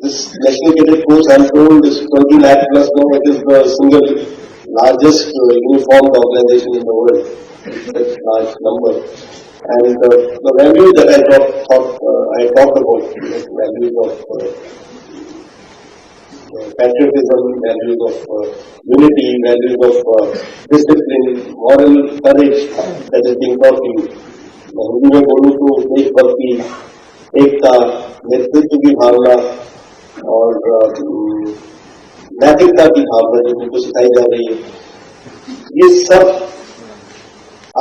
this National Cadet Corps, I'm told, is 20 lakh plus now. It is the single largest uniformed organization in the world. Such large number. And the values that I talked about, values of patriotism, values of unity, values of discipline, moral courage that is being taught to you. Hindi में बोलूँ तो देशभक्ति, एकता, नेतृत्व की भावना और नैतिकता की भावना जो उनको सिखाई जा रही है, ये सब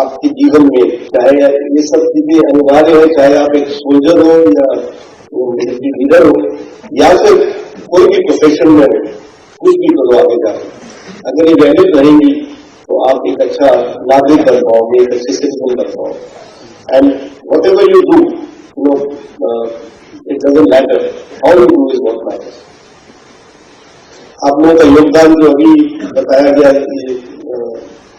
आपके जीवन में, चाहे ये सब चीजें अनिवार्य है, चाहे आप एक सोल्जर हो या मिलिट्री लीडर हो या फिर कोई भी प्रोफेशन में हो, कुछ भी करो आगे जाकर, अगर ये वैल्यूज रहेंगी तो आप एक अच्छा नागरिक बन पाओगे, एक अच्छे सिटीजन बन पाओगे. And what ever you do, it doesn't matter, how you do is what matters. आप लोगों का योगदान जो अभी बताया गया है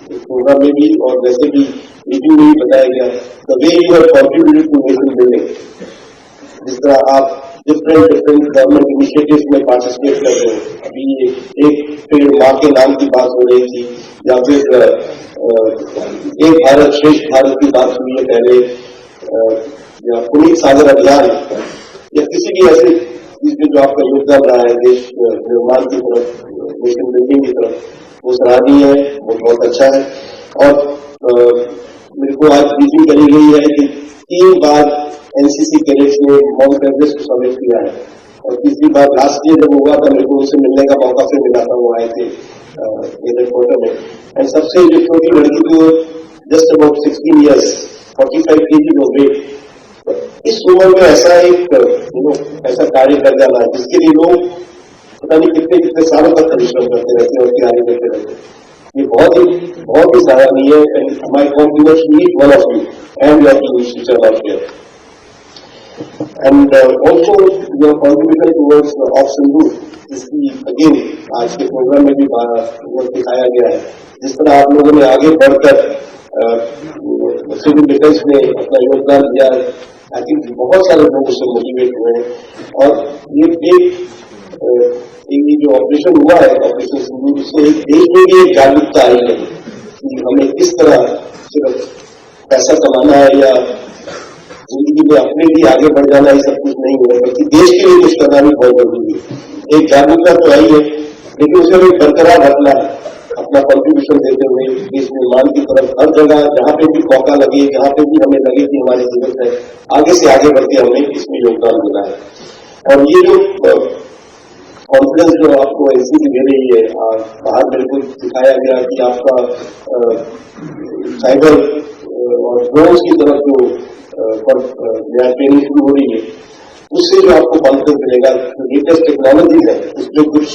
प्रोग्राम में भी और वैसे भी मीटिंग में भी बताया गया, the way you have contributed to nation building, जिस तरह आप डिफरेंट गवर्नमेंट इनिशिएटिव्स में पार्टिसिपेट कर रहे हो. अभी एक पेड़ माँ के नाम की बात हो रही थी, या फिर एक भारत श्रेष्ठ भारत की बात हुई है पहले, या पुनीत सागर अभियान, या किसी भी ऐसे चीज में जो आपका योगदान रहा है देश निर्माण की तरफ, नेशन बिल्डिंग की तरफ, वो सराहनीय है, वो बहुत अच्छा है. और मेरे को आज ब्रीफिंग करी गई है कि 3 बार एनसीसी कैडेट्स ने माउंट एवरेस्ट को समिट किया है, और तीसरी बार लास्ट ईयर जब हुआ था मेरे को उनसे मिलने का मौका फिर मिला था, वो आए थे एयरपोर्ट में. एंड सबसे जो छोटी लड़की थी वो जस्ट अबाउट 16 ईयर्स, 45 kg हो गई. इस उम्र में ऐसा एक ऐसा कार्य कर जाना जिसके लिए लोग पता नहीं कितने सालों तक परिश्रम करते रहते हैं और तैयारी करते रहते हैं, ये बहुत ही सराहनीय है. And my compliments to each one of you and your teams which are out here. And also your contribution towards of Sindoor, जिसकी अगेन आज के प्रोग्राम में भी दिखाया गया है, जिस तरह आप लोगों ने आगे बढ़कर सिविल डिफेंस में अपना योगदान दिया है. आई थिंक बहुत सारे लोग उससे मोटिवेट हुए हैं, और ये जो ऑपरेशन हुआ है, ऑपरेशन सिंदूर, उससे एक देश में भी एक जागरूकता आई है कि हमें किस तरह सिर्फ पैसा कमाना है या जिंदगी में अपने लिए आगे बढ़ जाना ही सब कुछ नहीं है, बल्कि देश के लिए कुछ करना भी बहुत जरूरी है. एक जागरूकता तो आई है, लेकिन उसे हमें बरकरार रखना है, अपना कंट्रीब्यूशन देते हुए देश निर्माण की तरफ हर जगह जहां पे भी मौका लगे, जहां पे भी हमें लगे कि हमारी जरूरत है, आगे से आगे बढ़ के हमें इसमें योगदान देना है. और ये जो कॉन्फिडेंस जो आपको एनसीसी दे रही है, बाहर बिल्कुल दिखाया गया कि आपका साइबर और ड्रोन्स की तरफ जो ट्रेनिंग शुरू हो रही है, उससे जो आपको कॉन्फिडेंस मिलेगा, लेटेस्ट टेक्नोलॉजी है उसमें कुछ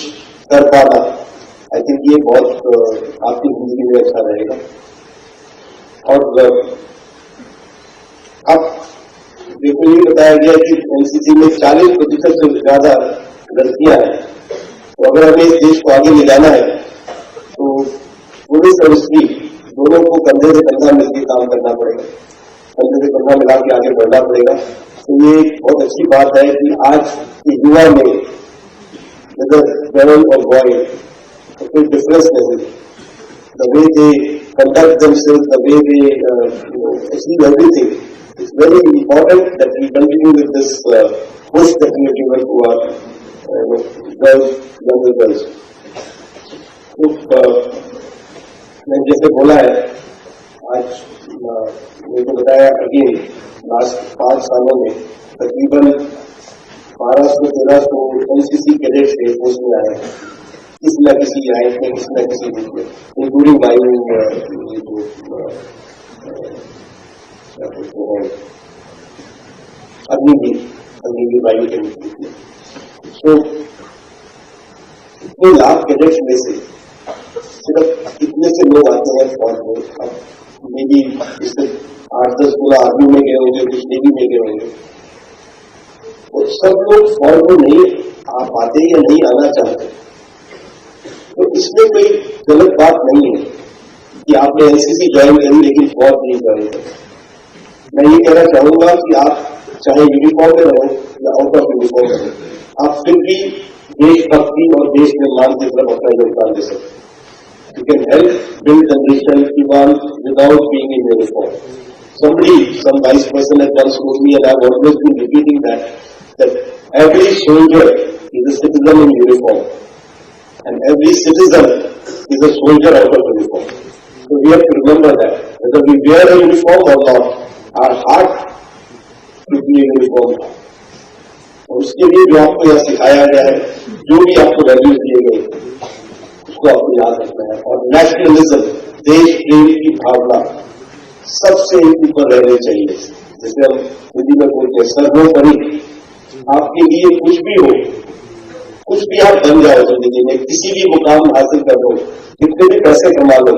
कर पाना, आई थिंक ये बहुत आपकी जिंदगी में अच्छा रहेगा. और अब देखो ये बताया गया कि एनसीसी में 40% से ज्यादा लड़कियां हैं, तो अगर हमें इस देश को आगे ले जाना है तो पुलिस और स्त्री दोनों को कंधे से कंधा मिलकर काम करना पड़ेगा, कंधे से कंधा मिला के आगे बढ़ना पड़ेगा. तो ये बहुत अच्छी बात है कि आज के युवा में गर्ल और बॉय कोई डिफरेंस नहीं है. The way they conduct themselves, the way they achieve everything, it's very important that we continue with this push that we have given to our girls, younger girls. तो मैंने जैसे बोला है, आज मेरे को बताया अगेन, लास्ट 5 सालों में तकरीबन 1200-1300 एनसीसी कैडेट्स के पोस्ट में आए, किसी न किसी रैंक में, किसी न किसी रूप में, इंक्लूडिंग अग्निवीर वायु के रूप में. तो इतने लाख कैडेट्स में से सिर्फ कितने से लोग आते हैं फौज में. अब मे भी इससे 8-10 पूरा आर्मी में गए होंगे, कुछ नेवी में गए होंगे, और सब लोग फौज में नहीं आ पाते या नहीं आना चाहते. तो इसमें कोई गलत बात नहीं है कि आपने एनसीसी ज्वाइन करी लेकिन फौज नहीं ज्वाइन करी. मैं ये कहना चाहूंगा कि आप चाहे यूनिफॉर्म में रहो या आउट ऑफ यूनिफॉर्म में रहो, आप फिर भी देशभक्ति और देश निर्माण की तरफ अपना योगदान दे सकते हैं. You can help build the nation even without being in uniform. Some vice president has once told me, and I've always been repeating that every soldier is a citizen in uniform, and every citizen is a soldier out of uniform. So we have to remember that whether we wear a uniform or not, our heart should be in uniform. और उसके लिए जो आपको यह सिखाया गया है, जो भी आपको वैल्यूज दिए गए, उसको आपको याद रखना है. और नेशनलिज्म, देश प्रेम की भावना सबसे ऊपर रहनी चाहिए. जैसे हम हिंदी में बोलते हैं, सर्वोपरि आपके लिए कुछ भी हो, कुछ भी आप बन जाओ जिंदगी में, किसी भी मुकाम हासिल कर लो, कितने भी पैसे कमा लो,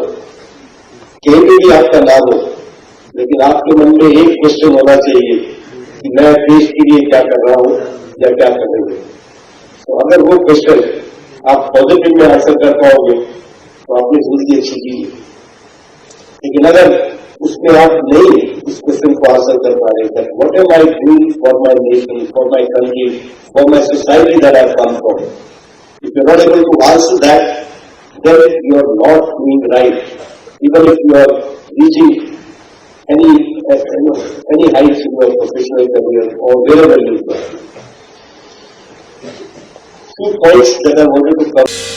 कहीं भी आपका नाम हो, लेकिन आपके मन में एक क्वेश्चन होना चाहिए कि मैं देश के लिए क्या कर रहा हूं या क्या कर रही हूं. तो अगर वो क्वेश्चन आप पॉजिटिव में आंसर कर पाओगे तो आपने जिंदगी अच्छी की. लेकिन अगर उसमें आप नहीं उस क्वेश्चन को आंसर कर पा रहे हैं, what am I doing for my nation, for my country, for my society that I come from, if you are not able to answer that, then you are not doing right, even if you are reaching any heights in your professional career or wherever you go. 2 points that I wanted to cover.